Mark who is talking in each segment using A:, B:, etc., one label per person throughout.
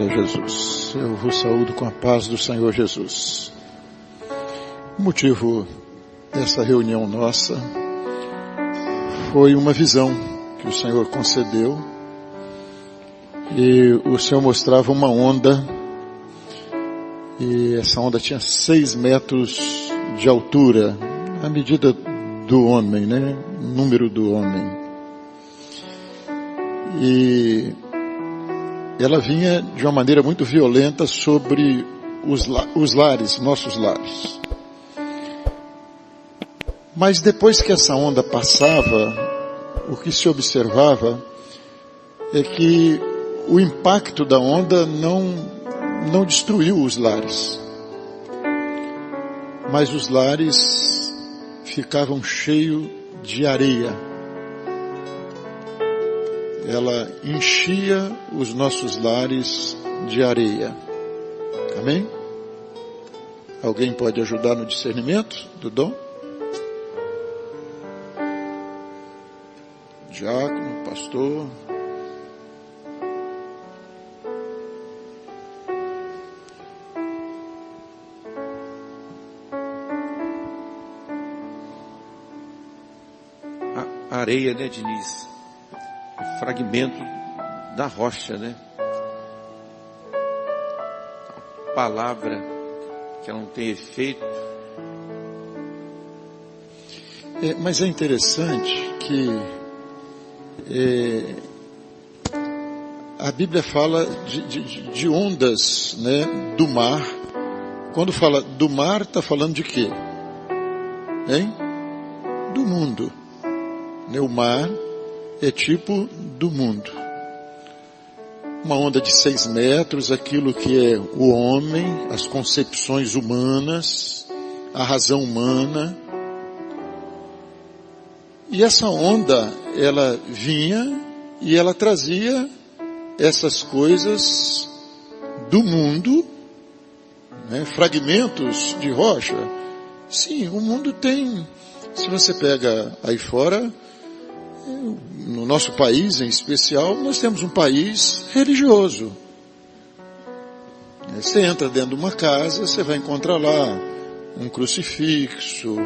A: Glória a Jesus. Eu vos saúdo com a paz do Senhor Jesus. O motivo dessa reunião nossa foi uma visão que o Senhor concedeu, e o Senhor mostrava uma onda, e essa onda tinha 6 metros de altura, a medida do homem, né? O número do homem. E ela vinha de uma maneira muito violenta sobre os lares, nossos lares. Mas depois que essa onda passava, o que se observava é que o impacto da onda não destruiu os lares. Mas os lares ficavam cheios de areia. Ela enchia os nossos lares de areia. Amém? Alguém pode ajudar no discernimento do dom? Diácono, pastor.
B: A areia, né, Diniz? Fragmento da rocha, né? A palavra que ela não tem efeito.
A: Mas é interessante que a Bíblia fala de ondas, né, do mar. Quando fala do mar, está falando de quê? Hein? Do mundo. O mar é tipo do mundo. Uma onda de 6 metros, aquilo que é o homem, as concepções humanas, a razão humana. E essa onda, ela vinha e ela trazia essas coisas do mundo, né, fragmentos de rocha. Sim, o mundo tem, se você pega aí fora, no nosso país em especial, nós temos um país religioso. Você entra dentro de uma casa, você vai encontrar lá um crucifixo,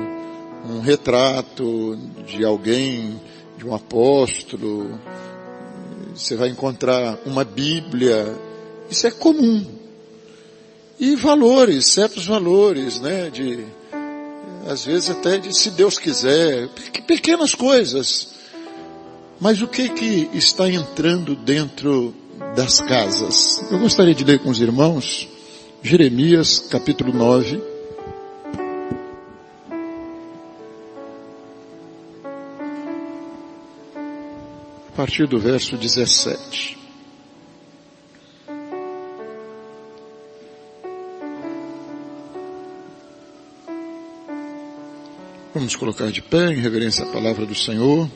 A: um retrato de alguém, de um apóstolo, você vai encontrar uma Bíblia. Isso é comum. E valores, certos valores, né, às vezes até de se Deus quiser, pequenas coisas. Mas o que está entrando dentro das casas? Eu gostaria de ler com os irmãos Jeremias capítulo 9. A partir do verso 17. Vamos colocar de pé em reverência à palavra do Senhor.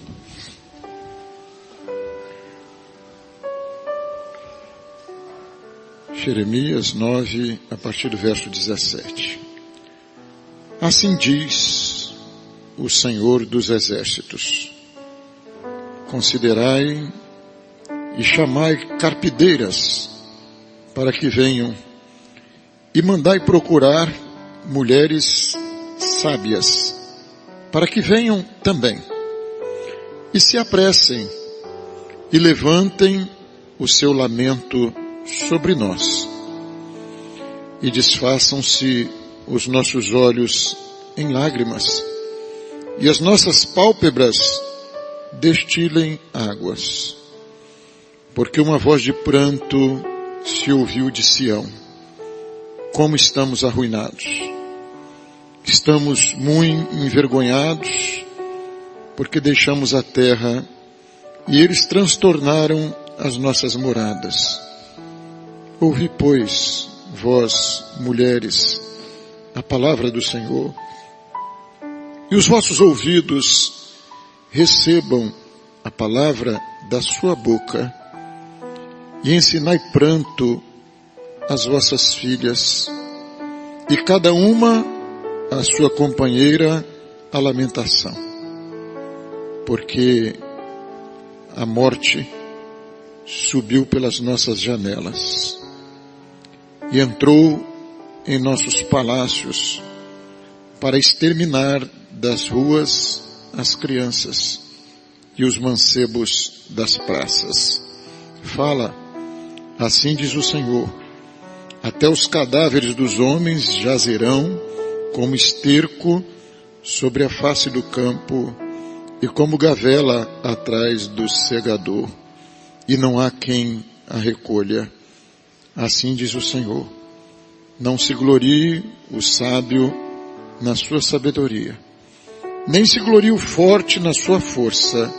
A: Jeremias 9, a partir do verso 17. Assim diz o Senhor dos Exércitos: considerai e chamai carpideiras para que venham, e mandai procurar mulheres sábias para que venham também, e se apressem e levantem o seu lamento sobre nós, e desfaçam-se os nossos olhos em lágrimas, e as nossas pálpebras destilem águas, porque uma voz de pranto se ouviu de Sião: como estamos arruinados, estamos muito envergonhados, porque deixamos a terra, e eles transtornaram as nossas moradas. Ouvi, pois, vós, mulheres, a palavra do Senhor, e os vossos ouvidos recebam a palavra da sua boca, e ensinai pranto às vossas filhas, e cada uma a sua companheira a lamentação, porque a morte subiu pelas nossas janelas, e entrou em nossos palácios para exterminar das ruas as crianças e os mancebos das praças. Fala, assim diz o Senhor, até os cadáveres dos homens jazerão como esterco sobre a face do campo e como gavela atrás do segador, e não há quem a recolha. Assim diz o Senhor, não se glorie o sábio na sua sabedoria, nem se glorie o forte na sua força,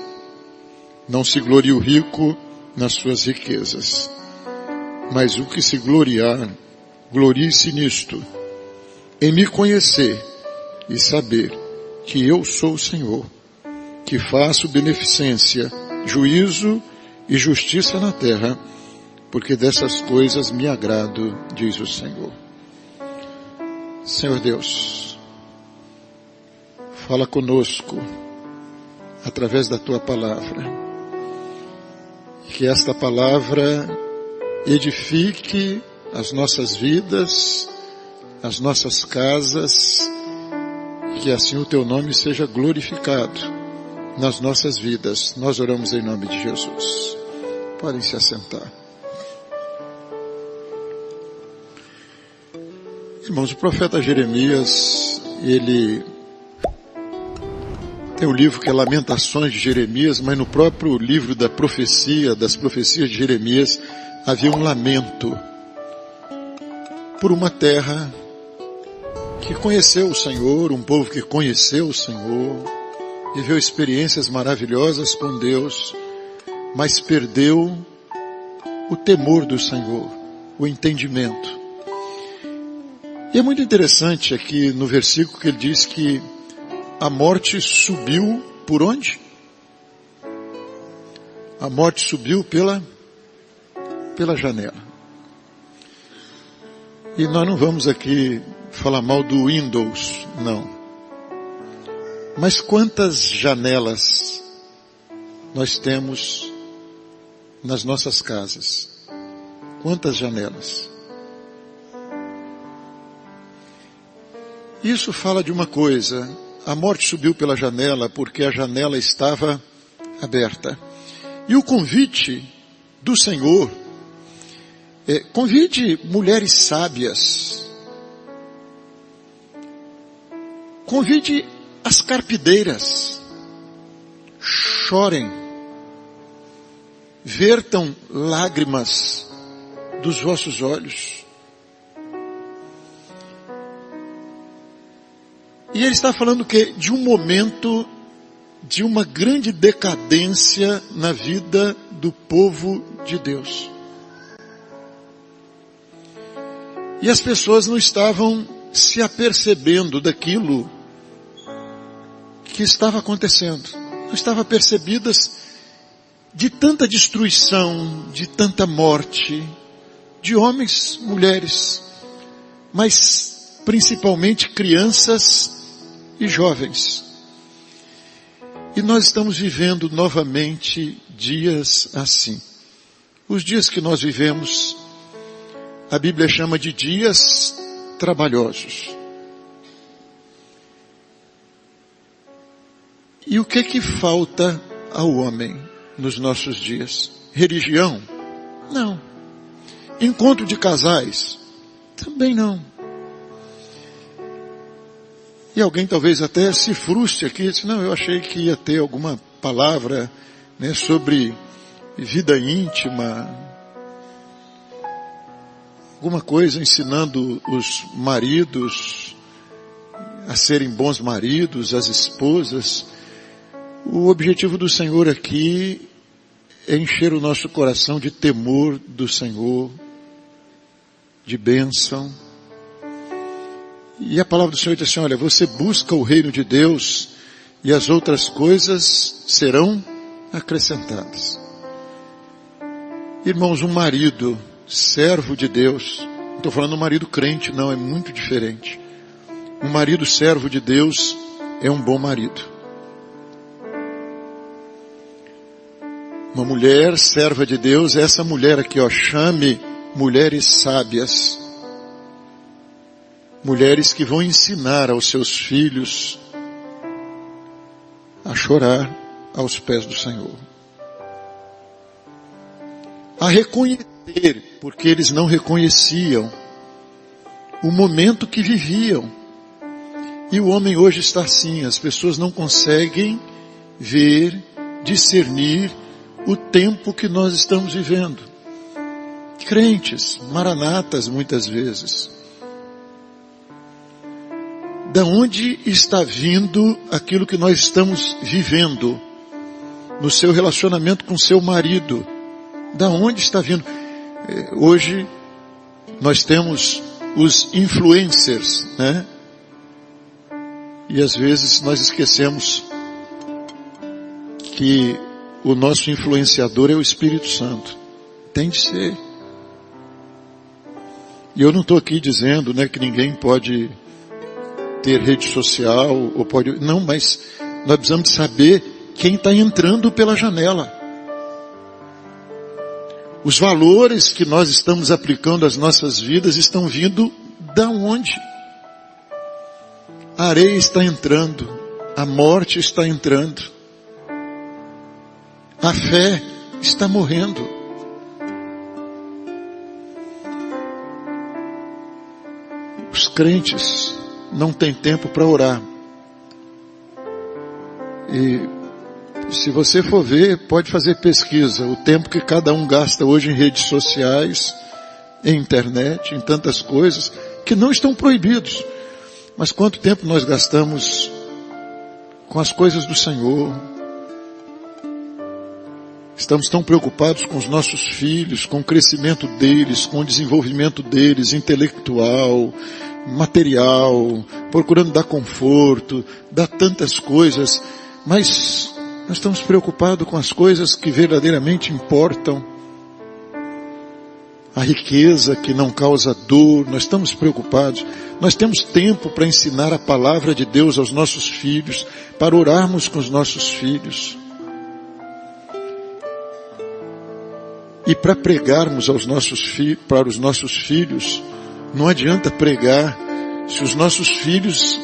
A: não se glorie o rico nas suas riquezas, mas o que se gloriar, glorie-se nisto, em me conhecer e saber que eu sou o Senhor, que faço beneficência, juízo e justiça na terra, porque dessas coisas me agrado, diz o Senhor. Senhor Deus, fala conosco através da Tua palavra, que esta palavra edifique as nossas vidas, as nossas casas, que assim o Teu nome seja glorificado nas nossas vidas. Nós oramos em nome de Jesus. Podem se assentar. Irmãos, o profeta Jeremias, ele tem um livro que é Lamentações de Jeremias, mas no próprio livro da profecia, das profecias de Jeremias, havia um lamento por uma terra que conheceu o Senhor, um povo que conheceu o Senhor, viveu experiências maravilhosas com Deus, mas perdeu o temor do Senhor, o entendimento. E é muito interessante aqui no versículo que ele diz que a morte subiu por onde? A morte subiu pela janela. E nós não vamos aqui falar mal do Windows, não. Mas quantas janelas nós temos nas nossas casas? Quantas janelas? Isso fala de uma coisa, a morte subiu pela janela porque a janela estava aberta. E o convite do Senhor, convide mulheres sábias, convide as carpideiras, chorem, vertam lágrimas dos vossos olhos. E ele está falando que de um momento de uma grande decadência na vida do povo de Deus. E as pessoas não estavam se apercebendo daquilo que estava acontecendo. Não estavam percebidas de tanta destruição, de tanta morte, de homens, mulheres, mas principalmente crianças e jovens. E nós estamos vivendo novamente dias assim. Os dias que nós vivemos, a Bíblia chama de dias trabalhosos. E o que falta ao homem nos nossos dias? Religião? Não. Encontro de casais? Também não. E alguém talvez até se frustre aqui, diz, não, eu achei que ia ter alguma palavra, né, sobre vida íntima, alguma coisa ensinando os maridos a serem bons maridos, as esposas. O objetivo do Senhor aqui é encher o nosso coração de temor do Senhor, de bênção. E a palavra do Senhor diz assim, olha, você busca o reino de Deus e as outras coisas serão acrescentadas. Irmãos, um marido, servo de Deus, não estou falando um marido crente, não, é muito diferente. Um marido servo de Deus é um bom marido. Uma mulher serva de Deus é essa mulher aqui, ó, chame mulheres sábias. mulheres que vão ensinar aos seus filhos a chorar aos pés do Senhor. A reconhecer, porque eles não reconheciam o momento que viviam. E o homem hoje está assim, as pessoas não conseguem ver, discernir o tempo que nós estamos vivendo. Crentes, maranatas muitas vezes. Da onde está vindo aquilo que nós estamos vivendo no seu relacionamento com seu marido? Da onde está vindo? Hoje nós temos os influencers, né? E às vezes nós esquecemos que o nosso influenciador é o Espírito Santo. Tem de ser. E eu não estou aqui dizendo, né, que ninguém pode ter rede social, ou pode... Não, mas nós precisamos de saber quem está entrando pela janela. Os valores que nós estamos aplicando às nossas vidas estão vindo da onde? A areia está entrando, a morte está entrando, a fé está morrendo. Os crentes não têm tempo para orar. E se você for ver, pode fazer pesquisa, o tempo que cada um gasta hoje em redes sociais, em internet, em tantas coisas, que não estão proibidos. Mas quanto tempo nós gastamos com as coisas do Senhor? Estamos tão preocupados com os nossos filhos, com o crescimento deles, com o desenvolvimento deles, intelectual, material, procurando dar conforto, dar tantas coisas, mas nós estamos preocupados com as coisas que verdadeiramente importam. A riqueza que não causa dor, nós estamos preocupados. Nós temos tempo para ensinar a palavra de Deus aos nossos filhos, para orarmos com os nossos filhos. E para pregarmos para os nossos filhos, não adianta pregar se os nossos filhos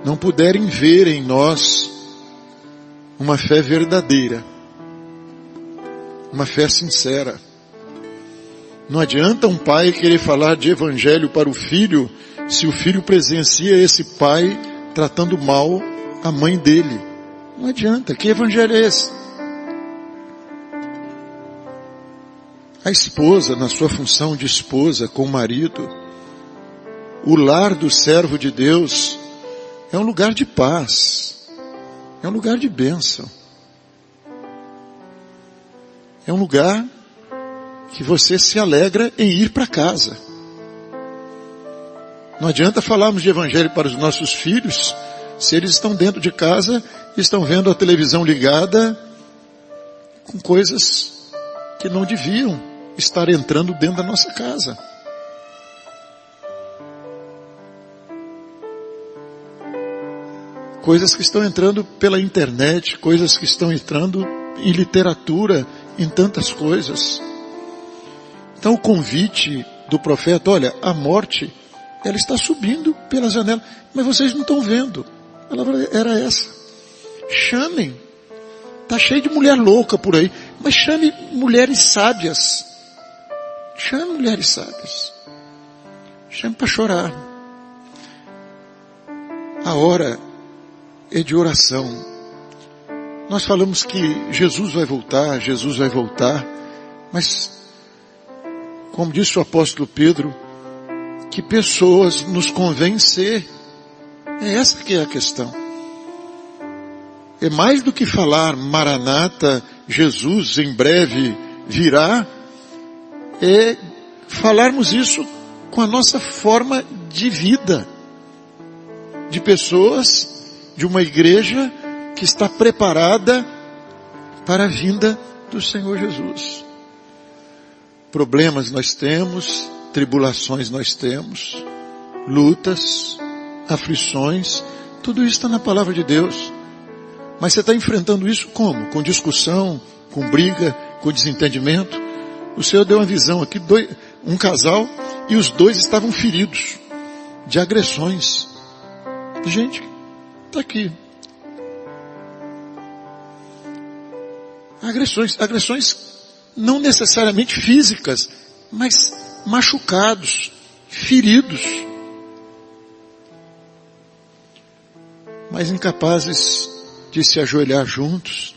A: não puderem ver em nós uma fé verdadeira, uma fé sincera. Não adianta um pai querer falar de evangelho para o filho, se o filho presencia esse pai tratando mal a mãe dele. Não adianta. Que evangelho é esse? A esposa, na sua função de esposa com o marido, o lar do servo de Deus é um lugar de paz, é um lugar de bênção, é um lugar que você se alegra em ir para casa. Não adianta falarmos de evangelho para os nossos filhos se eles estão dentro de casa e estão vendo a televisão ligada com coisas que não deviam estar entrando dentro da nossa casa. Coisas que estão entrando pela internet, coisas que estão entrando em literatura, em tantas coisas. Então o convite do profeta, olha, a morte, ela está subindo pela janela, mas vocês não estão vendo. A palavra era essa. Chamem. Está cheio de mulher louca por aí, mas chame mulheres sábias. Chame mulheres sábias. Chame para chorar. A hora é de oração. Nós falamos que Jesus vai voltar, mas como disse o apóstolo Pedro, que pessoas nos convencer. É essa que é a questão. É mais do que falar Maranata, Jesus em breve virá, é falarmos isso com a nossa forma de vida, de pessoas, de uma igreja que está preparada para a vinda do Senhor Jesus. Problemas nós temos, tribulações nós temos, lutas, aflições, tudo isso está na palavra de Deus. Mas você está enfrentando isso como? Com discussão, com briga, com desentendimento? O Senhor deu uma visão aqui, um casal, e os dois estavam feridos. de agressões. Gente, está aqui. Agressões não necessariamente físicas, mas machucados, feridos, mas incapazes de se ajoelhar juntos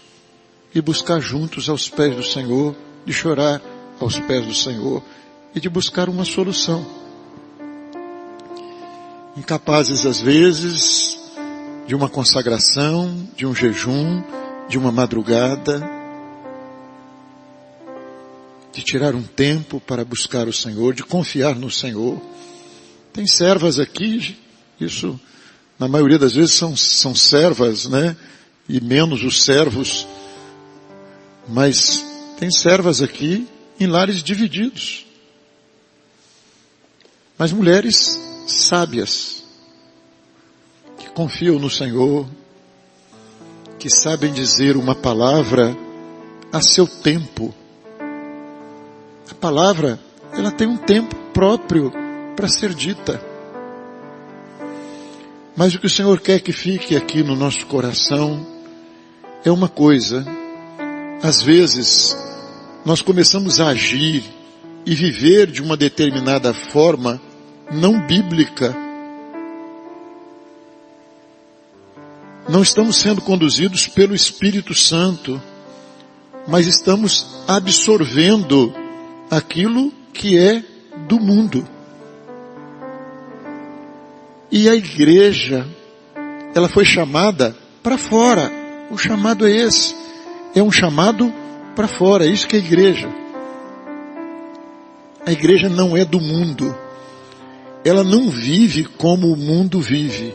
A: e buscar juntos aos pés do Senhor, de chorar aos pés do Senhor e de buscar uma solução. Incapazes às vezes de uma consagração, de um jejum, de uma madrugada, de tirar um tempo para buscar o Senhor, de confiar no Senhor. Tem servas aqui, isso na maioria das vezes são servas, né? E menos os servos. Mas tem servas aqui em lares divididos. Mas mulheres sábias, que confiam no Senhor, que sabem dizer uma palavra a seu tempo. A palavra, ela tem um tempo próprio para ser dita. Mas o que o Senhor quer que fique aqui no nosso coração é uma coisa. Às vezes, nós começamos a agir e viver de uma determinada forma não bíblica. Não estamos sendo conduzidos pelo Espírito Santo, mas estamos absorvendo aquilo que é do mundo. E a igreja, ela foi chamada para fora. O chamado é esse. É um chamado para fora. É isso que é a igreja. A igreja não é do mundo. Ela não vive como o mundo vive.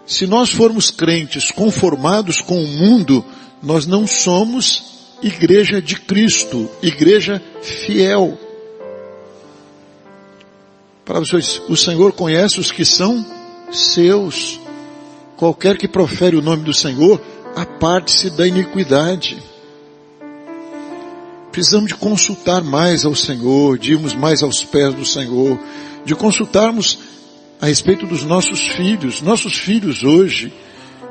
A: Se nós formos crentes conformados com o mundo, nós não somos igreja de Cristo, igreja fiel. Para vocês, o Senhor conhece os que são seus. Qualquer que profere o nome do Senhor, aparte-se da iniquidade. Precisamos de consultar mais ao Senhor, de irmos mais aos pés do Senhor, de consultarmos a respeito dos nossos filhos. Nossos filhos hoje,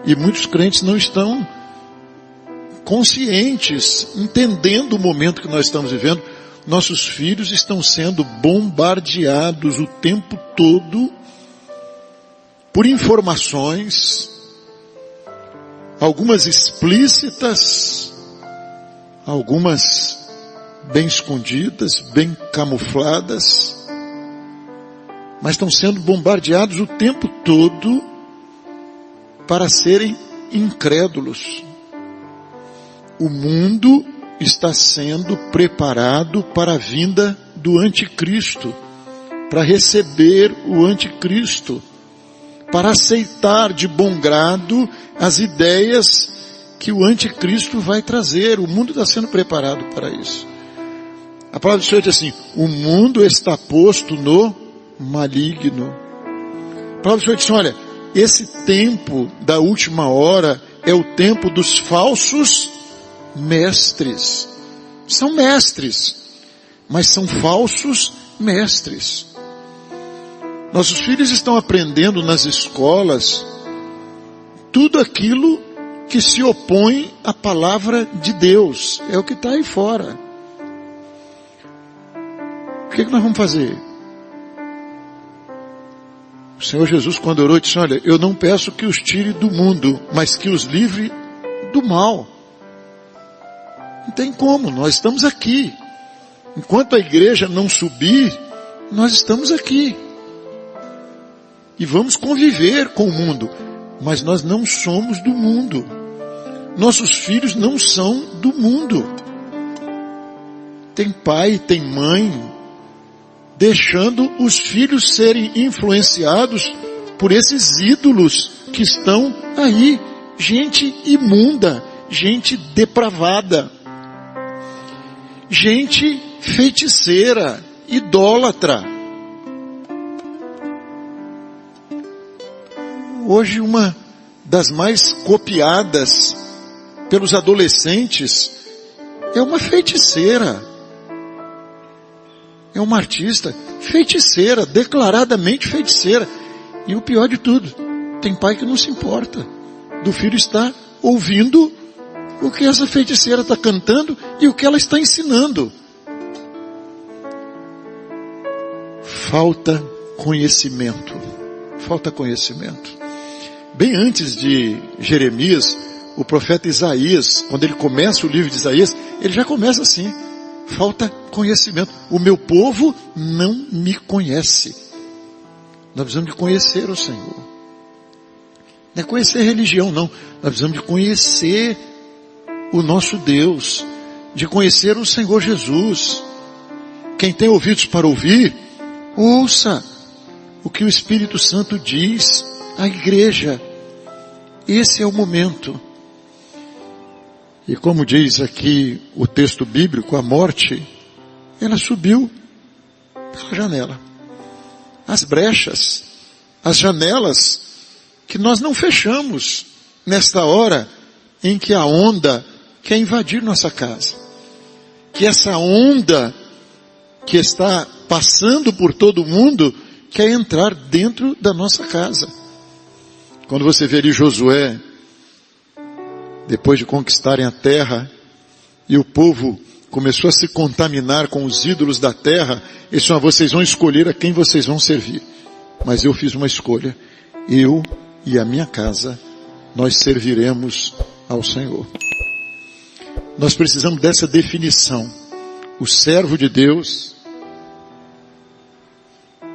A: e muitos crentes não estão conscientes, entendendo o momento que nós estamos vivendo. Nossos filhos estão sendo bombardeados o tempo todo por informações, algumas explícitas, algumas bem escondidas, bem camufladas, mas estão sendo bombardeados o tempo todo para serem incrédulos. O mundo está sendo preparado para a vinda do anticristo, para receber o anticristo, para aceitar de bom grado as ideias que o anticristo vai trazer. O mundo está sendo preparado para isso. A palavra do Senhor diz assim: o mundo está posto no maligno. A palavra do Senhor diz assim: olha, esse tempo da última hora é o tempo dos falsos mestres. São mestres, mas são falsos mestres. Nossos filhos estão aprendendo nas escolas tudo aquilo que se opõe à palavra de Deus. É o que está aí fora. O que nós vamos fazer? O Senhor Jesus, quando orou, disse: olha, eu não peço que os tire do mundo, mas que os livre do mal. Não tem como, nós estamos aqui. Enquanto a igreja não subir, nós estamos aqui. E vamos conviver com o mundo. Mas nós não somos do mundo. Nossos filhos não são do mundo. Tem pai, tem mãe, deixando os filhos serem influenciados por esses ídolos que estão aí. Gente imunda, gente depravada, gente feiticeira, idólatra. Hoje uma das mais copiadas pelos adolescentes é uma feiticeira. é uma artista feiticeira, declaradamente feiticeira. E o pior de tudo, tem pai que não se importa do filho estar ouvindo o que essa feiticeira está cantando e o que ela está ensinando. Falta conhecimento. Falta conhecimento. Bem antes de Jeremias, o profeta Isaías, quando ele começa o livro de Isaías, ele já começa assim: falta conhecimento. O meu povo não me conhece. Nós precisamos de conhecer o Senhor. Não é conhecer religião, não. Nós precisamos de conhecer o nosso Deus, de conhecer o Senhor Jesus. Quem tem ouvidos para ouvir, ouça o que o Espírito Santo diz à igreja. Esse é o momento. E como diz aqui o texto bíblico, a morte, ela subiu pela janela. As brechas, as janelas que nós não fechamos nesta hora em que a onda quer invadir nossa casa. Que essa onda que está passando por todo mundo quer entrar dentro da nossa casa. Quando você vê ali Josué, depois de conquistarem a terra, e o povo começou a se contaminar com os ídolos da terra, eles falaram: vocês vão escolher a quem vocês vão servir. Mas eu fiz uma escolha: eu e a minha casa, nós serviremos ao Senhor. Nós precisamos dessa definição. O servo de Deus,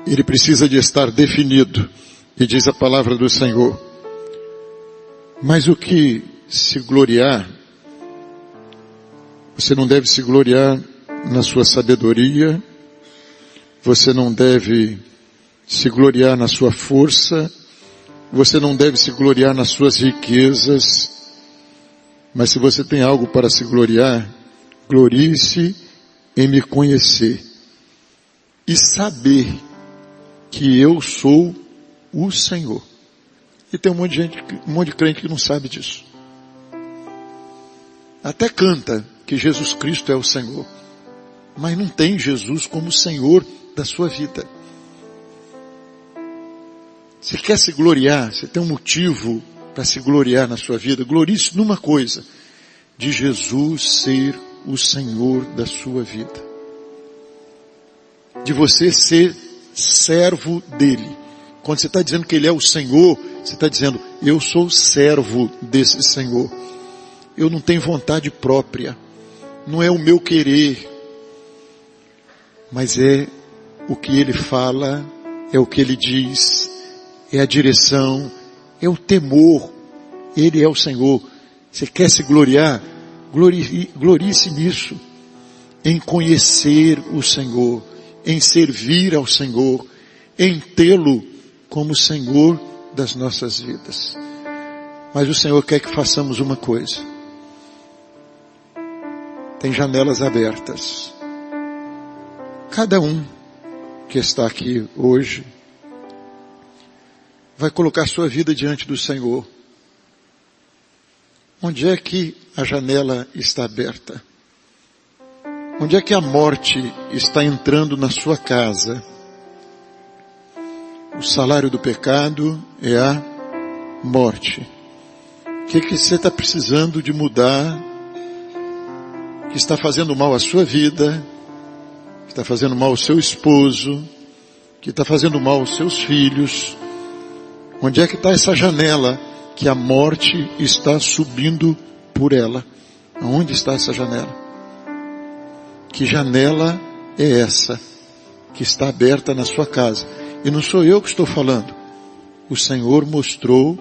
A: ele precisa de estar definido. E diz a palavra do Senhor: mas o que se gloriar, você não deve se gloriar na sua sabedoria, você não deve se gloriar na sua força, você não deve se gloriar nas suas riquezas, mas se você tem algo para se gloriar, glorie-se em me conhecer e saber que eu sou o Senhor. E tem um monte de crente que não sabe disso. Até canta que Jesus Cristo é o Senhor, mas não tem Jesus como Senhor da sua vida. Você quer se gloriar, você tem um motivo para se gloriar na sua vida, glorie-se numa coisa: de Jesus ser o Senhor da sua vida. De você ser servo dele. Quando você está dizendo que ele é o Senhor, você está dizendo: eu sou servo desse Senhor. Eu não tenho vontade própria, não é o meu querer, mas é o que ele fala, é o que ele diz, é a direção, é o temor. Ele é o Senhor. Você quer se gloriar? Glorie-se nisso, em conhecer o Senhor, em servir ao Senhor, em tê-lo como Senhor das nossas vidas. Mas o Senhor quer que façamos uma coisa. Tem janelas abertas. Cada um que está aqui hoje vai colocar sua vida diante do Senhor. Onde é que a janela está aberta? Onde é que a morte está entrando na sua casa? O salário do pecado é a morte. O que você está precisando de mudar? Que está fazendo mal à sua vida, que está fazendo mal ao seu esposo, que está fazendo mal aos seus filhos. Onde é que está essa janela que a morte está subindo por ela? Aonde está essa janela? Que janela é essa que está aberta na sua casa? E não sou eu que estou falando. O Senhor mostrou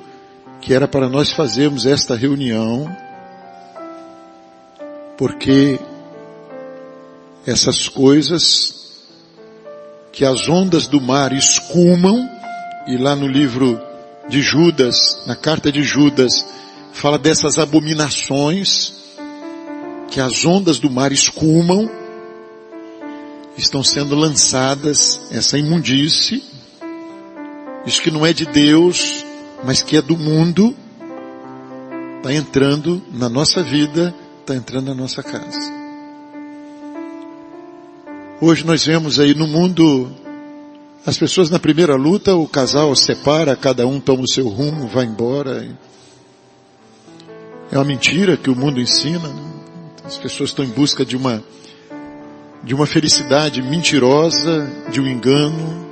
A: que era para nós fazermos esta reunião, porque essas coisas que as ondas do mar escumam, e lá no livro de Judas, na carta de Judas, fala dessas abominações que as ondas do mar escumam, estão sendo lançadas, essa imundície, isso que não é de Deus, mas que é do mundo, está entrando na nossa vida, está entrando na nossa casa. Hoje nós vemos aí no mundo, as pessoas na primeira luta, o casal separa, cada um toma o seu rumo, vai embora. É uma mentira que o mundo ensina, né? As pessoas estão em busca de uma felicidade mentirosa, de um engano.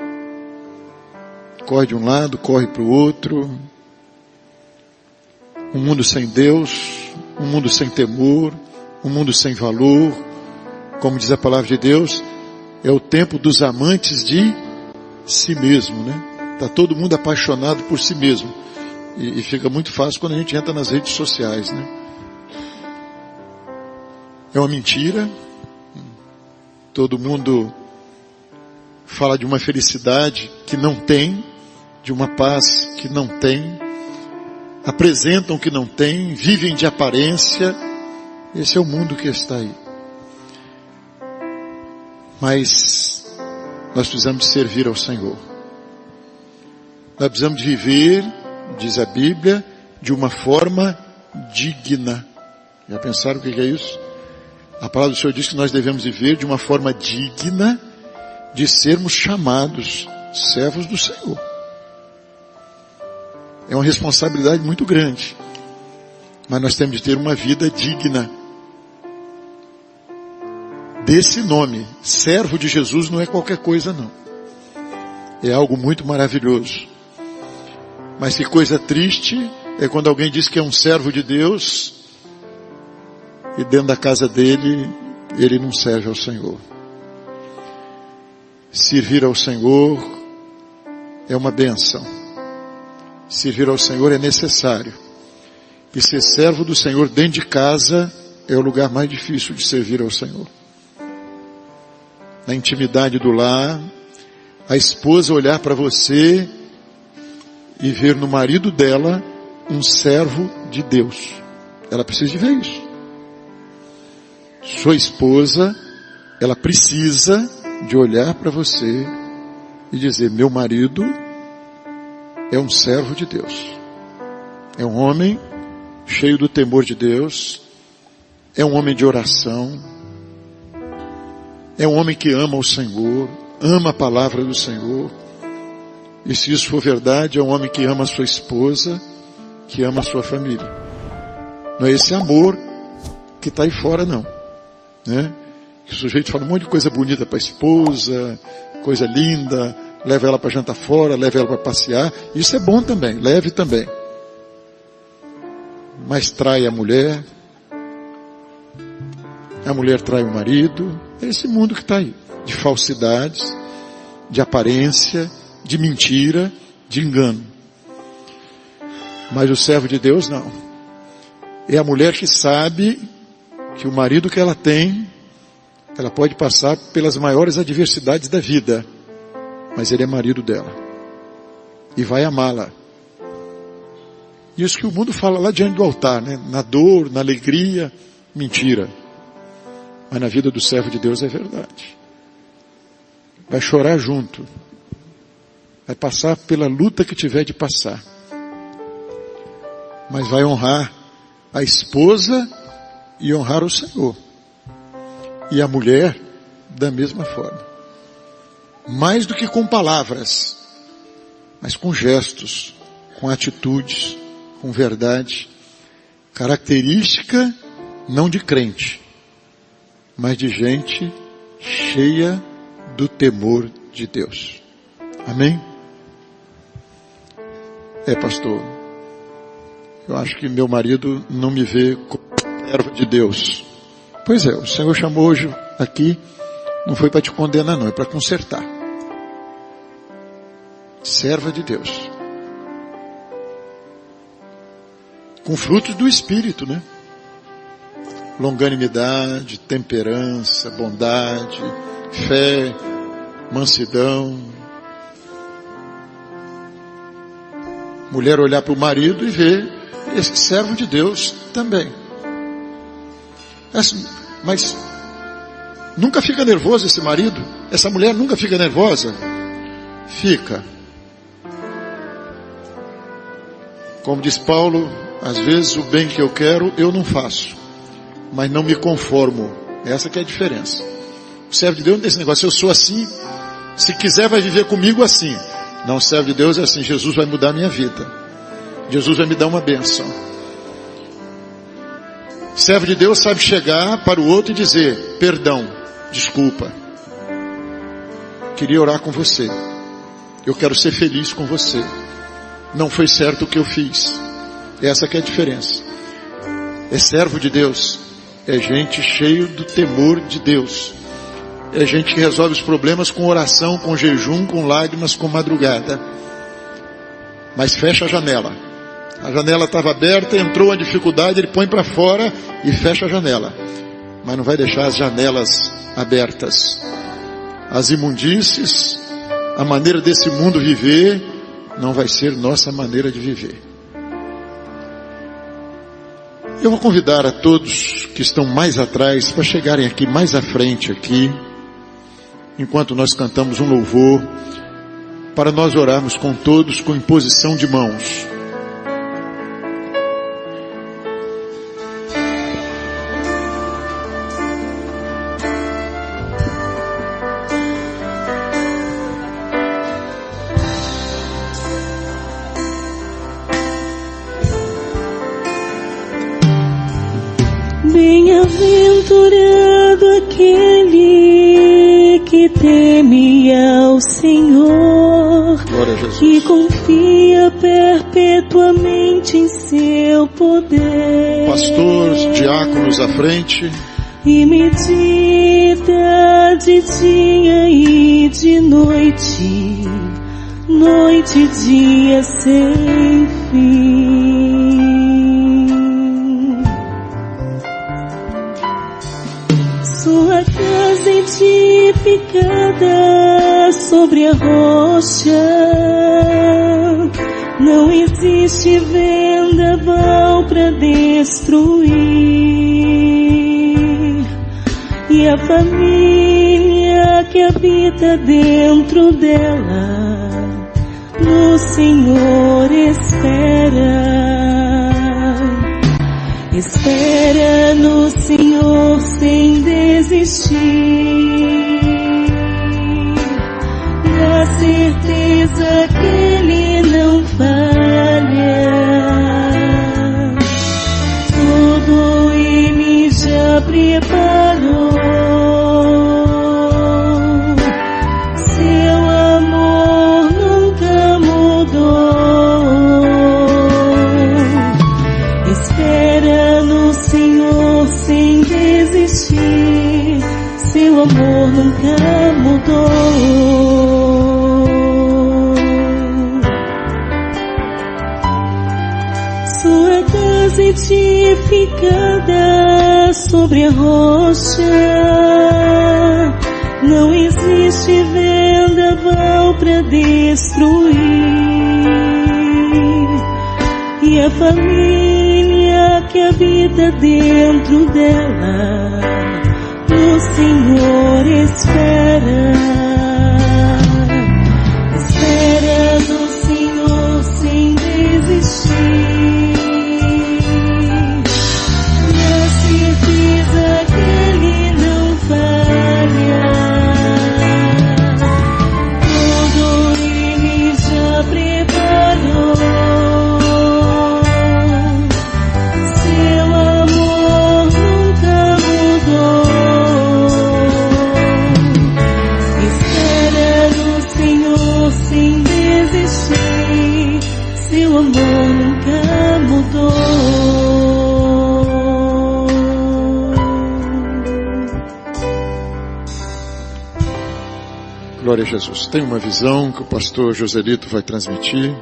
A: Corre de um lado, corre para o outro. Um mundo sem Deus, um mundo sem temor, um mundo sem valor. Como diz a palavra de Deus, é o tempo dos amantes de si mesmo, né? Está todo mundo apaixonado por si mesmo. E fica muito fácil quando a gente entra nas redes sociais, né? É uma mentira. Todo mundo fala de uma felicidade que não tem, de uma paz que não tem, apresentam o que não tem, vivem de aparência. Esse é o mundo que está aí. Mas nós precisamos de servir ao Senhor. Nós precisamos de viver, diz a Bíblia, de uma forma digna. Já pensaram o que é isso? A palavra do Senhor diz que nós devemos viver de uma forma digna de sermos chamados servos do Senhor. É uma responsabilidade muito grande. Mas nós temos de ter uma vida digna. Desse nome, servo de Jesus, não é qualquer coisa não. É algo muito maravilhoso. Mas que coisa triste é quando alguém diz que é um servo de Deus e dentro da casa dele, ele não serve ao Senhor. Servir ao Senhor é uma bênção. Servir ao Senhor é necessário. E ser servo do Senhor dentro de casa é o lugar mais difícil de servir ao Senhor. Na intimidade do lar, a esposa olhar para você e ver no marido dela um servo de Deus. Ela precisa de ver isso. Sua esposa, ela precisa de olhar para você e dizer, meu marido é um servo de Deus. É um homem cheio do temor de Deus. É um homem de oração. É um homem que ama o Senhor, ama a palavra do Senhor. E se isso for verdade, é um homem que ama a sua esposa, que ama a sua família. Não é esse amor que está aí fora, não. Né? Que o sujeito fala um monte de coisa bonita para a esposa, coisa linda, leva ela para jantar fora, leva ela para passear. Isso é bom também, leve também. Mas trai a mulher trai o marido. É esse mundo que está aí, de falsidades, de aparência, de mentira, de engano. Mas o servo de Deus não. É a mulher que sabe que o marido que ela tem, ela pode passar pelas maiores adversidades da vida, mas ele é marido dela. E vai amá-la. Isso que o mundo fala lá diante do altar, né? Na dor, na alegria, mentira. Mas na vida do servo de Deus é verdade. Vai chorar junto. Vai passar pela luta que tiver de passar. Mas vai honrar a esposa e honrar o Senhor. E a mulher da mesma forma. Mais do que com palavras, mas com gestos, com atitudes, com verdade. Característica não de crente, mas de gente cheia do temor de Deus. Amém? Pastor, eu acho que meu marido não me vê como servo de Deus. Pois é, o Senhor chamou hoje aqui, não foi para te condenar não, é para consertar. Serva de Deus. Com frutos do Espírito, né? Longanimidade, temperança, bondade, fé, mansidão. Mulher olhar para o marido e ver esse servo de Deus também. Mas nunca fica nervoso esse marido? Essa mulher nunca fica nervosa? Fica. Como diz Paulo, às vezes o bem que eu quero eu não faço, mas não me conformo. Essa que é a diferença. O servo de Deus não tem esse negócio, eu sou assim, se quiser vai viver comigo assim. Não, o servo de Deus é assim, Jesus vai mudar a minha vida. Jesus vai me dar uma bênção. O servo de Deus sabe chegar para o outro e dizer, perdão, desculpa. Queria orar com você. Eu quero ser feliz com você. Não foi certo o que eu fiz. Essa que é a diferença. É servo de Deus. É gente cheio do temor de Deus. É gente que resolve os problemas com oração, com jejum, com lágrimas, com madrugada. Mas fecha a janela. A janela estava aberta, entrou a dificuldade, ele põe para fora e fecha a janela. Mas não vai deixar as janelas abertas. As imundícies, a maneira desse mundo viver, não vai ser nossa maneira de viver. Eu vou convidar a todos que estão mais atrás para chegarem aqui mais à frente aqui, enquanto nós cantamos um louvor, para nós orarmos com todos com imposição de mãos.
C: Bem-aventurado aquele que teme ao Senhor, que confia perpetuamente em seu poder.
A: Pastores, diáconos à frente.
C: E medita de dia e de noite, noite e dia sem fim. Sua casa edificada sobre a rocha, não existe vendaval para destruir. E a família que habita dentro dela, no Senhor espera. Espera no Senhor sem desistir, na certeza que Ele não falha. Tudo Ele já preparou. Seu amor nunca mudou. Espera no Senhor sem desistir, seu amor nunca mudou. Sua casa edificada sobre a rocha, não existe vendaval para destruir. E a família que habita dentro dela, no Senhor espera. Espera no Senhor sem desistir, na certeza que Ele não falha. Tudo Ele já preparou. Seu amor nunca mudou.
A: Glória a Jesus. Tem uma visão que o pastor Joselito vai transmitir.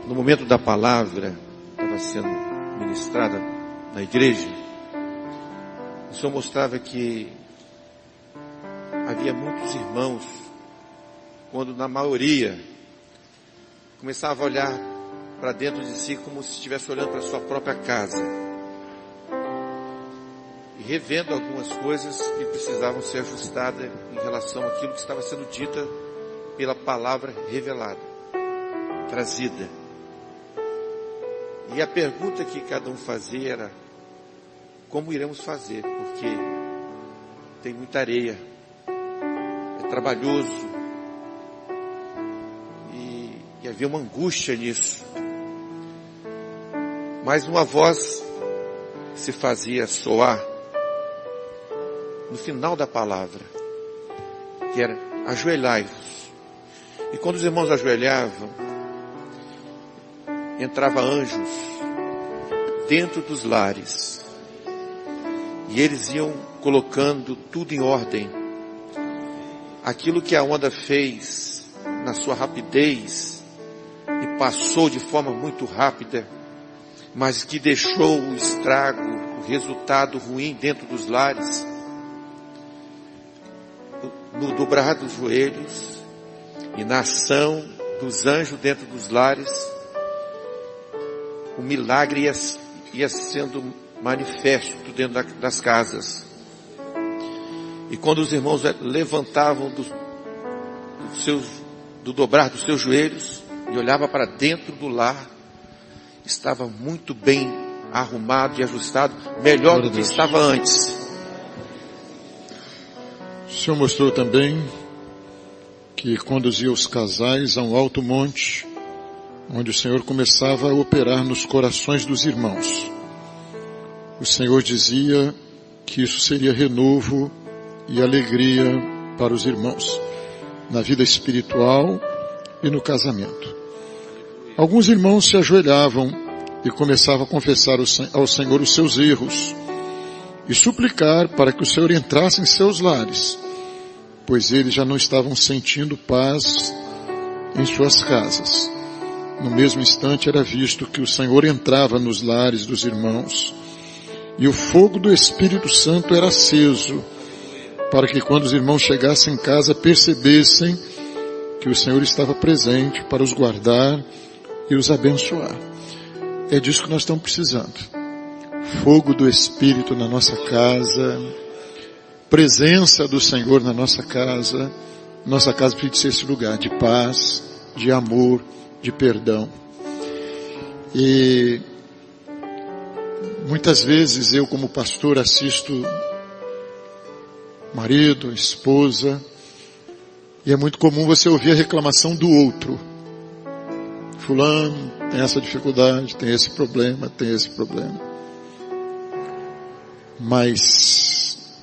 B: No momento da palavra, estava sendo ministrada na igreja, o Senhor mostrava que havia muitos irmãos, quando na maioria começava a olhar para dentro de si como se estivesse olhando para a sua própria casa e revendo algumas coisas que precisavam ser ajustadas em relação àquilo que estava sendo dita pela palavra revelada, trazida. E a pergunta que cada um fazia era: como iremos fazer, porque tem muita areia, é trabalhoso, e havia uma angústia nisso. Mas uma voz se fazia soar no final da palavra, que era: ajoelhai-vos. E quando os irmãos ajoelhavam, entrava anjos dentro dos lares, e eles iam colocando tudo em ordem. Aquilo que a onda fez na sua rapidez e passou de forma muito rápida, mas que deixou o estrago, o resultado ruim dentro dos lares, no dobrar dos joelhos e na ação dos anjos dentro dos lares, o milagre ia sendo manifesto dentro das casas. E quando os irmãos levantavam do dobrar dos seus joelhos e olhavam para dentro do lar, estava muito bem arrumado e ajustado, melhor do que estava antes.
A: O Senhor mostrou também que conduzia os casais a um alto monte, onde o Senhor começava a operar nos corações dos irmãos. O Senhor dizia que isso seria renovo e alegria para os irmãos, na vida espiritual e no casamento. Alguns irmãos se ajoelhavam e começavam a confessar ao Senhor os seus erros e suplicar para que o Senhor entrasse em seus lares, pois eles já não estavam sentindo paz em suas casas. No mesmo instante era visto que o Senhor entrava nos lares dos irmãos e o fogo do Espírito Santo era aceso, para que quando os irmãos chegassem em casa percebessem que o Senhor estava presente para os guardar e os abençoar. É disso que nós estamos precisando. Fogo do Espírito na nossa casa, presença do Senhor na nossa casa. Nossa casa precisa ser esse lugar de paz, de amor, de perdão. E muitas vezes eu, como pastor, assisto marido, esposa, e é muito comum você ouvir a reclamação do outro. Fulano tem essa dificuldade, tem esse problema, tem esse problema. Mas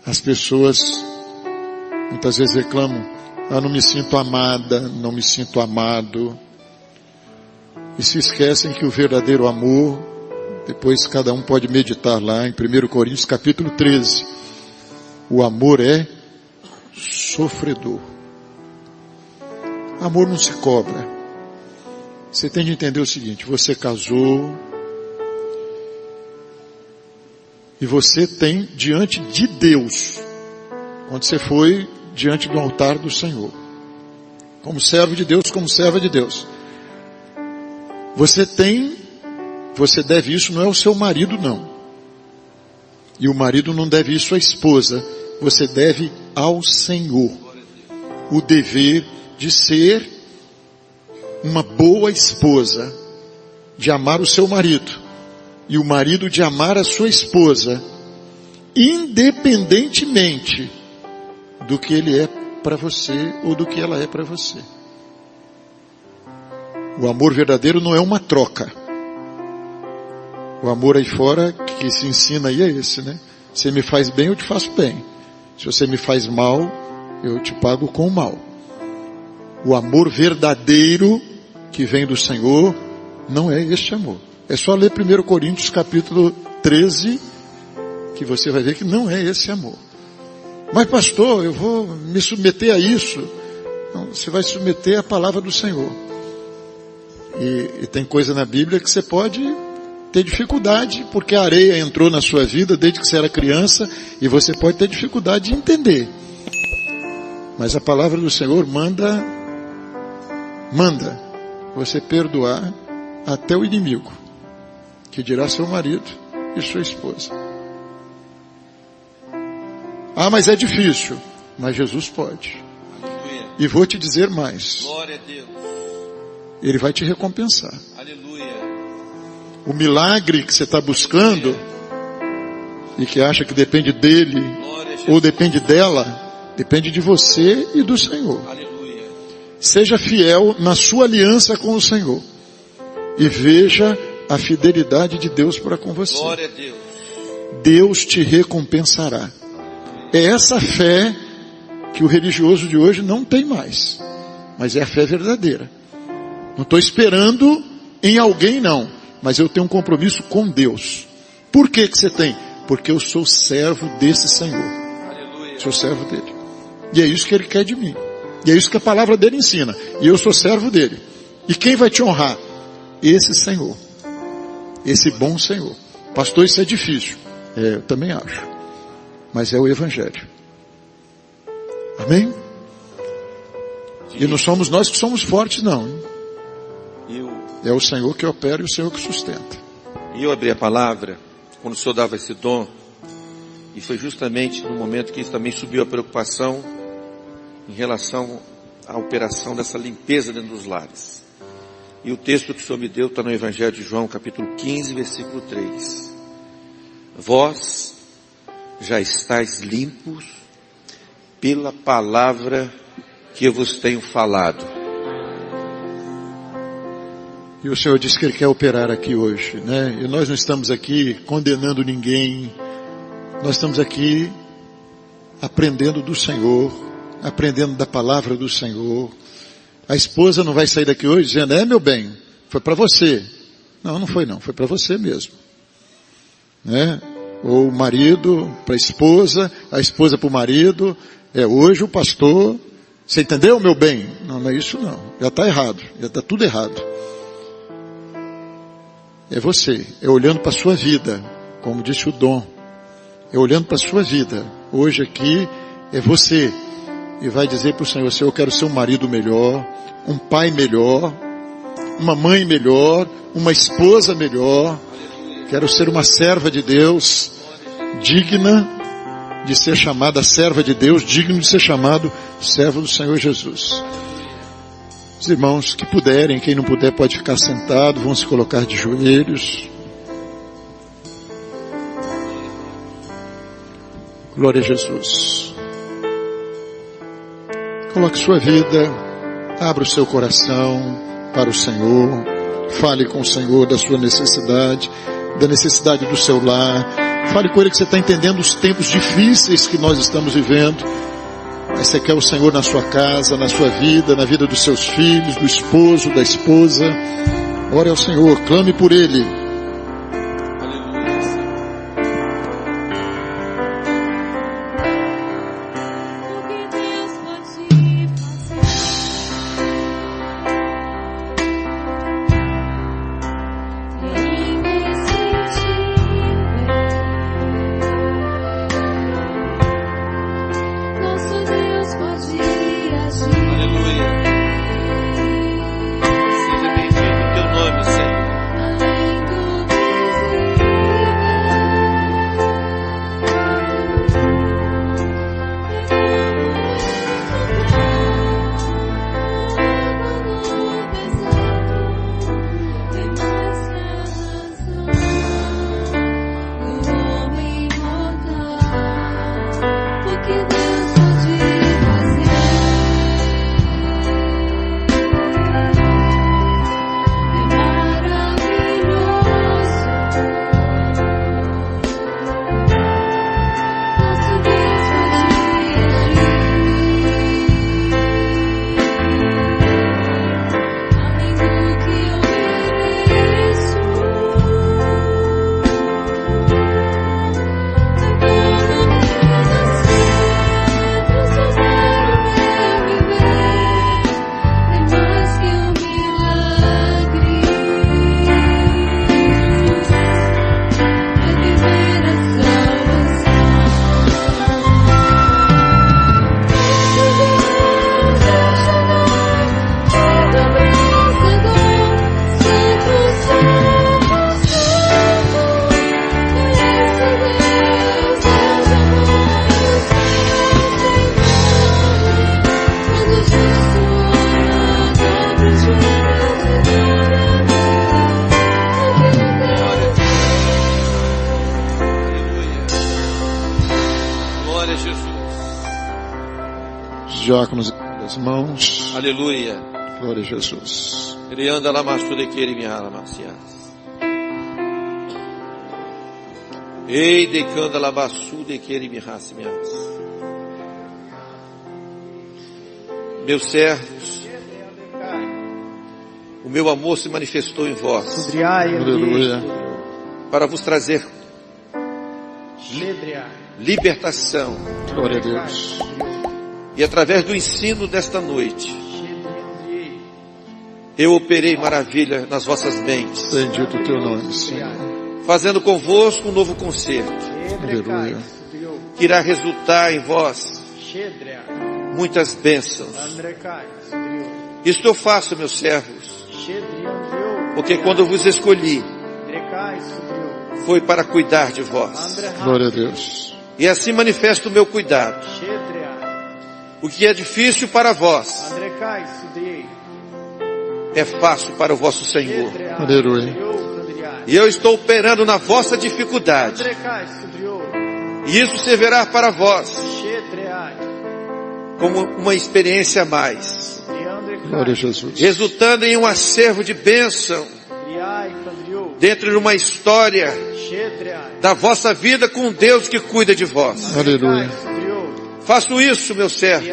A: as pessoas muitas vezes reclamam: não me sinto amada, não me sinto amado. E se esquecem que o verdadeiro amor, depois cada um pode meditar lá em 1 Coríntios capítulo 13. O amor é sofredor. Amor não se cobra. Você tem de entender o seguinte: você casou e você tem diante de Deus, quando você foi diante do altar do Senhor, como servo de Deus, como serva de Deus, você deve isso, não é ao seu marido não, e o marido não deve isso à esposa, você deve ao Senhor o dever de ser uma boa esposa, de amar o seu marido, e o marido de amar a sua esposa, independentemente do que ele é para você ou do que ela é para você. O amor verdadeiro não é uma troca. O amor aí fora que se ensina aí é esse, né? Você me faz bem, eu te faço bem. Se você me faz mal, eu te pago com o mal. O amor verdadeiro que vem do Senhor não é este amor. É só ler 1 Coríntios capítulo 13 que você vai ver que não é esse amor. Mas pastor, eu vou me submeter a isso. Não, você vai submeter à palavra do Senhor. E tem coisa na Bíblia que você pode ter dificuldade, porque a areia entrou na sua vida desde que você era criança, e você pode ter dificuldade de entender. Mas a palavra do Senhor manda você perdoar até o inimigo, que dirá seu marido e sua esposa. Mas é difícil. Mas Jesus pode. Aleluia. E vou te dizer mais.
B: Glória a Deus.
A: Ele vai te recompensar.
B: Aleluia.
A: O milagre que você está buscando e que acha que depende dele ou depende dela, depende de você e do Senhor. Seja fiel na sua aliança com o Senhor e veja a fidelidade de Deus para com você.
B: Glória a Deus.
A: Deus te recompensará. É essa fé que o religioso de hoje não tem mais, mas é a fé verdadeira. Não estou esperando em alguém não, mas eu tenho um compromisso com Deus. Por que você tem? Porque eu sou servo desse Senhor. Aleluia. Sou servo dele. E é isso que ele quer de mim. E é isso que a palavra dele ensina. E eu sou servo dele. E quem vai te honrar? Esse Senhor. Esse bom Senhor. Pastor, isso é difícil. Eu também acho. Mas é o Evangelho. Amém? E não somos nós que somos fortes, não. É o Senhor que opera e o Senhor que sustenta.
B: E eu abri a palavra quando o Senhor dava esse dom, e foi justamente no momento que isso também subiu a preocupação em relação à operação dessa limpeza dentro dos lares. E o texto que o Senhor me deu está no Evangelho de João, capítulo 15, versículo 3. Vós já estáis limpos pela palavra que eu vos tenho falado.
A: E o Senhor disse que Ele quer operar aqui hoje, né? E nós não estamos aqui condenando ninguém. Nós estamos aqui aprendendo do Senhor, aprendendo da palavra do Senhor. A esposa não vai sair daqui hoje dizendo, meu bem, foi para você. Não, não foi não, foi para você mesmo. Né? Ou o marido para a esposa para o marido. Hoje o pastor, você entendeu, meu bem? Não, não é isso não. Já está errado, já está tudo errado. É você, é olhando para a sua vida, como disse o Dom. É olhando para a sua vida. Hoje aqui é você. E vai dizer para o Senhor, Senhor, eu quero ser um marido melhor, um pai melhor, uma mãe melhor, uma esposa melhor. Quero ser uma serva de Deus, digna de ser chamada serva de Deus, digno de ser chamado servo do Senhor Jesus. Os irmãos que puderem, quem não puder pode ficar sentado, vão se colocar de joelhos. Glória a Jesus. Coloque sua vida, abra o seu coração para o Senhor, fale com o Senhor da sua necessidade, da necessidade do seu lar, fale com Ele que você está entendendo os tempos difíceis que nós estamos vivendo, mas você quer o Senhor na sua casa, na sua vida, na vida dos seus filhos, do esposo, da esposa. Ore ao Senhor, clame por Ele.
B: Glória a Jesus.
A: Os diáconos das mãos.
B: Aleluia.
A: Glória a Jesus.
B: Ele anda lá, maçude que ele me ala, macias. Ei, decanda lá, maçude que ele me raça, minhas. Meus servos, o meu amor se manifestou em vós.
A: Aleluia.
B: Para vos trazer libertação.
A: Glória a Deus.
B: E através do ensino desta noite, eu operei maravilha nas vossas mentes.
A: Bendito o teu nome, Senhor.
B: Fazendo convosco um novo concerto.
A: Aleluia.
B: Que irá resultar em vós muitas bênçãos. Isto eu faço, meus servos, porque quando vos escolhi, foi para cuidar de vós.
A: Glória a Deus.
B: E assim manifesto o meu cuidado. O que é difícil para vós, é fácil para o vosso Senhor.
A: Aleluia.
B: E eu estou operando na vossa dificuldade. E isso servirá para vós como uma experiência a mais.
A: Glória a Jesus.
B: Resultando em um acervo de bênção dentro de uma história da vossa vida com um Deus que cuida de vós.
A: Aleluia.
B: Faço isso, meus servos,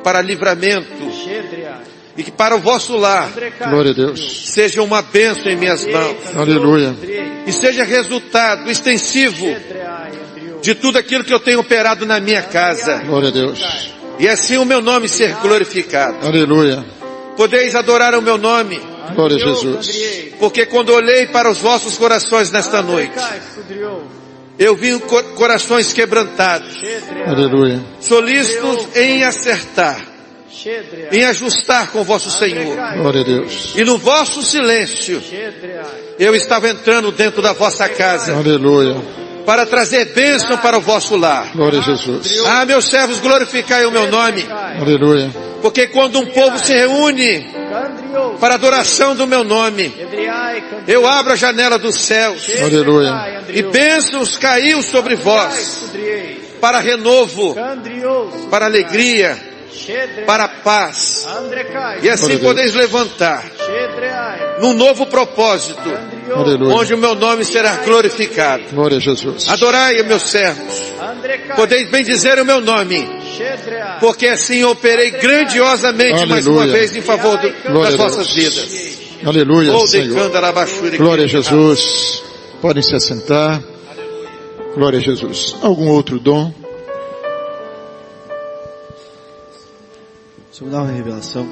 B: para livramento e que para o vosso lar
A: Glória a Deus.
B: seja uma bênção em minhas mãos
A: Aleluia.
B: e seja resultado extensivo de tudo aquilo que eu tenho operado na minha casa.
A: Glória a Deus.
B: E assim o meu nome ser glorificado.
A: Aleluia.
B: Podeis adorar o meu nome,
A: Glória a Jesus.
B: porque quando olhei para os vossos corações nesta noite, eu vi corações quebrantados,
A: Aleluia.
B: solícitos em acertar, em ajustar com o vosso Senhor.
A: Glória a Deus.
B: E no vosso silêncio, eu estava entrando dentro da vossa casa
A: Aleluia.
B: para trazer bênção para o vosso lar.
A: Glória a Jesus.
B: Ah, meus servos, glorificai o meu nome,
A: Aleluia.
B: porque quando um povo se reúne para a adoração do meu nome, eu abro a janela dos céus
A: Aleluia.
B: e bênçãos caiu sobre vós, para renovo, para alegria, para paz. E assim podeis levantar num novo propósito,
A: Aleluia.
B: onde o meu nome será glorificado.
A: Glória a Jesus.
B: Adorai, meus servos, podeis bendizer o meu nome, porque assim eu operei grandiosamente mais uma
A: Aleluia.
B: vez em favor
A: Glória
B: das
A: a
B: vossas
A: Deus.
B: vidas.
A: Aleluia,
B: Oh,
A: Senhor.
B: decanda la bachura.
A: Glória a Jesus. Podem se assentar. Glória a Jesus. Algum outro dom?
D: Só vou dar uma revelação.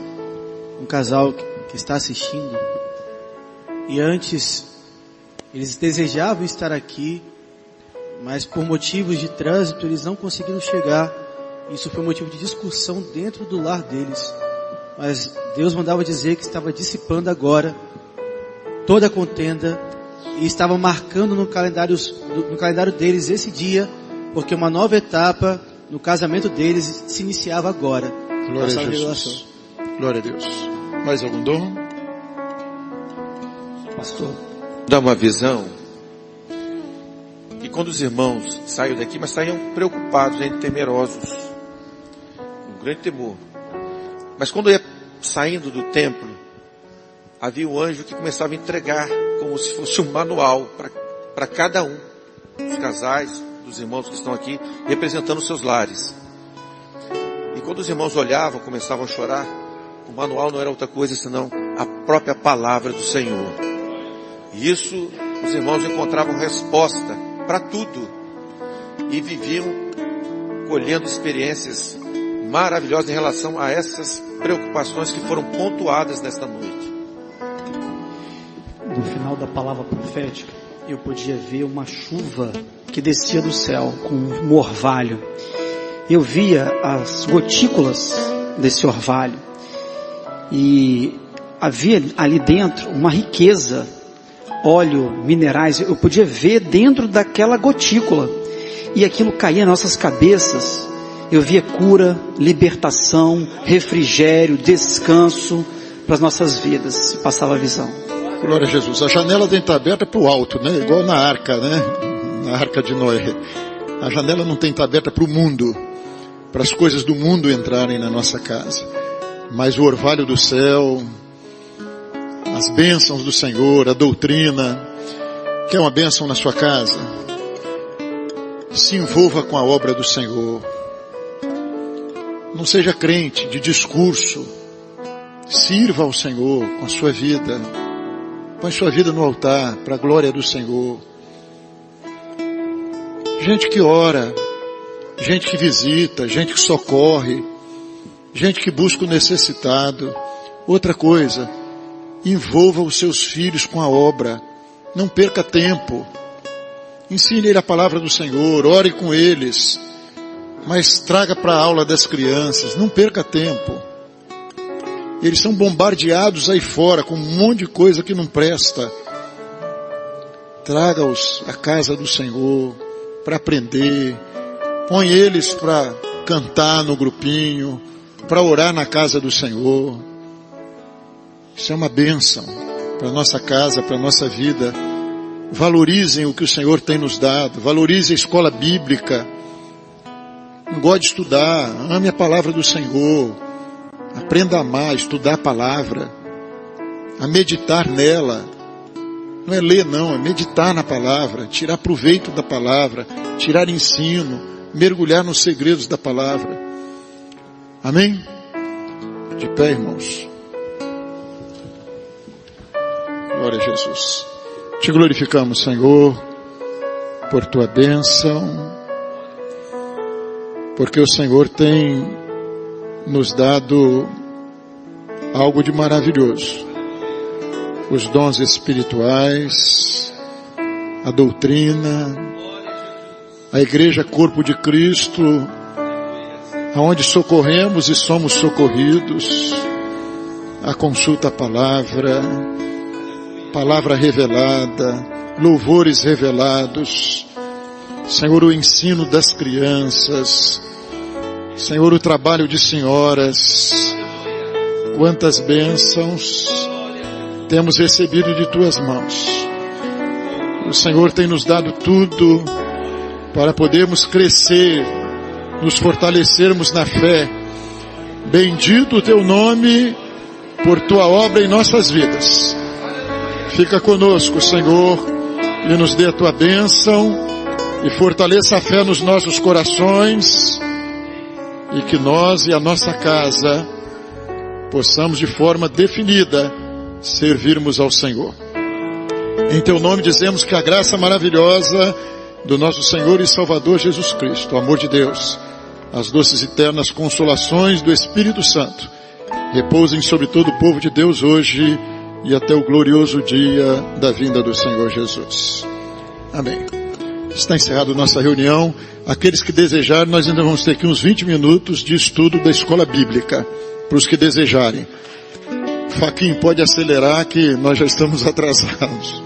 D: Um casal que está assistindo, e antes eles desejavam estar aqui, mas por motivos de trânsito eles não conseguiram chegar. Isso foi motivo de discussão dentro do lar deles. Mas Deus mandava dizer que estava dissipando agora toda a contenda e estava marcando no calendário deles esse dia, porque uma nova etapa no casamento deles se iniciava agora.
A: Glória
D: Essa
A: a
D: revelação.
A: Jesus. Glória a Deus. Mais algum dom?
D: Pastor,
B: Dá uma visão que quando os irmãos saíram daqui, mas saíam preocupados, temerosos, um grande temor. Mas quando ia saindo do templo, havia um anjo que começava a entregar como se fosse um manual para cada um dos casais, dos irmãos que estão aqui, representando os seus lares. E quando os irmãos olhavam, começavam a chorar, o manual não era outra coisa senão a própria palavra do Senhor. E isso, os irmãos encontravam resposta para tudo. E viviam colhendo experiências maravilhosas em relação a essas preocupações que foram pontuadas nesta noite.
E: No final da palavra profética, eu podia ver uma chuva que descia do céu com um orvalho. Eu via as gotículas desse orvalho e havia ali dentro uma riqueza, óleo, minerais. Eu podia ver dentro daquela gotícula e aquilo caía nas nossas cabeças. Eu via cura, libertação, refrigério, descanso para as nossas vidas. Passava a visão.
A: Glória a Jesus. A janela tem que estar aberta para o alto, né? Igual na arca, né? Na arca de Noé. A janela não tem que estar aberta para o mundo, para as coisas do mundo entrarem na nossa casa. Mas o orvalho do céu, as bênçãos do Senhor, a doutrina. Quer uma bênção na sua casa? Se envolva com a obra do Senhor. Não seja crente de discurso. Sirva ao Senhor com a sua vida. Põe sua vida no altar para a glória do Senhor. Gente que ora, gente que visita, gente que socorre, gente que busca o necessitado. Outra coisa, envolva os seus filhos com a obra. Não perca tempo. Ensine ele a palavra do Senhor, ore com eles. Mas traga para a aula das crianças, não perca tempo. Eles são bombardeados aí fora com um monte de coisa que não presta. Traga-os à casa do Senhor para aprender. Põe eles para cantar no grupinho, para orar na casa do Senhor. Isso é uma bênção para a nossa casa, para a nossa vida. Valorizem o que o Senhor tem nos dado. Valorizem a escola bíblica. Não goste de estudar. Ame a palavra do Senhor. Aprenda a amar, estudar a palavra. A meditar nela. Não é ler não, é meditar na palavra. Tirar proveito da palavra. Tirar ensino. Mergulhar nos segredos da palavra. Amém? De pé, irmãos. Glória a Jesus. Te glorificamos, Senhor, por tua bênção, porque o Senhor tem nos dado algo de maravilhoso. Os dons espirituais, a doutrina, a igreja corpo de Cristo, aonde socorremos e somos socorridos, a consulta à palavra revelada, louvores revelados, Senhor, o ensino das crianças, Senhor, o trabalho de senhoras, quantas bênçãos temos recebido de tuas mãos. O Senhor tem nos dado tudo para podermos crescer, nos fortalecermos na fé. Bendito o teu nome por tua obra em nossas vidas. Fica conosco, Senhor, e nos dê a tua bênção e fortaleça a fé nos nossos corações e que nós e a nossa casa possamos de forma definida servirmos ao Senhor. Em teu nome dizemos que a graça maravilhosa do nosso Senhor e Salvador Jesus Cristo, o amor de Deus, as doces e eternas consolações do Espírito Santo repousem sobre todo o povo de Deus hoje e até o glorioso dia da vinda do Senhor Jesus. Amém. Está encerrada nossa reunião. Aqueles que desejarem, nós ainda vamos ter aqui uns 20 minutos de estudo da escola bíblica, para os que desejarem. Faquinho, pode acelerar que nós já estamos atrasados.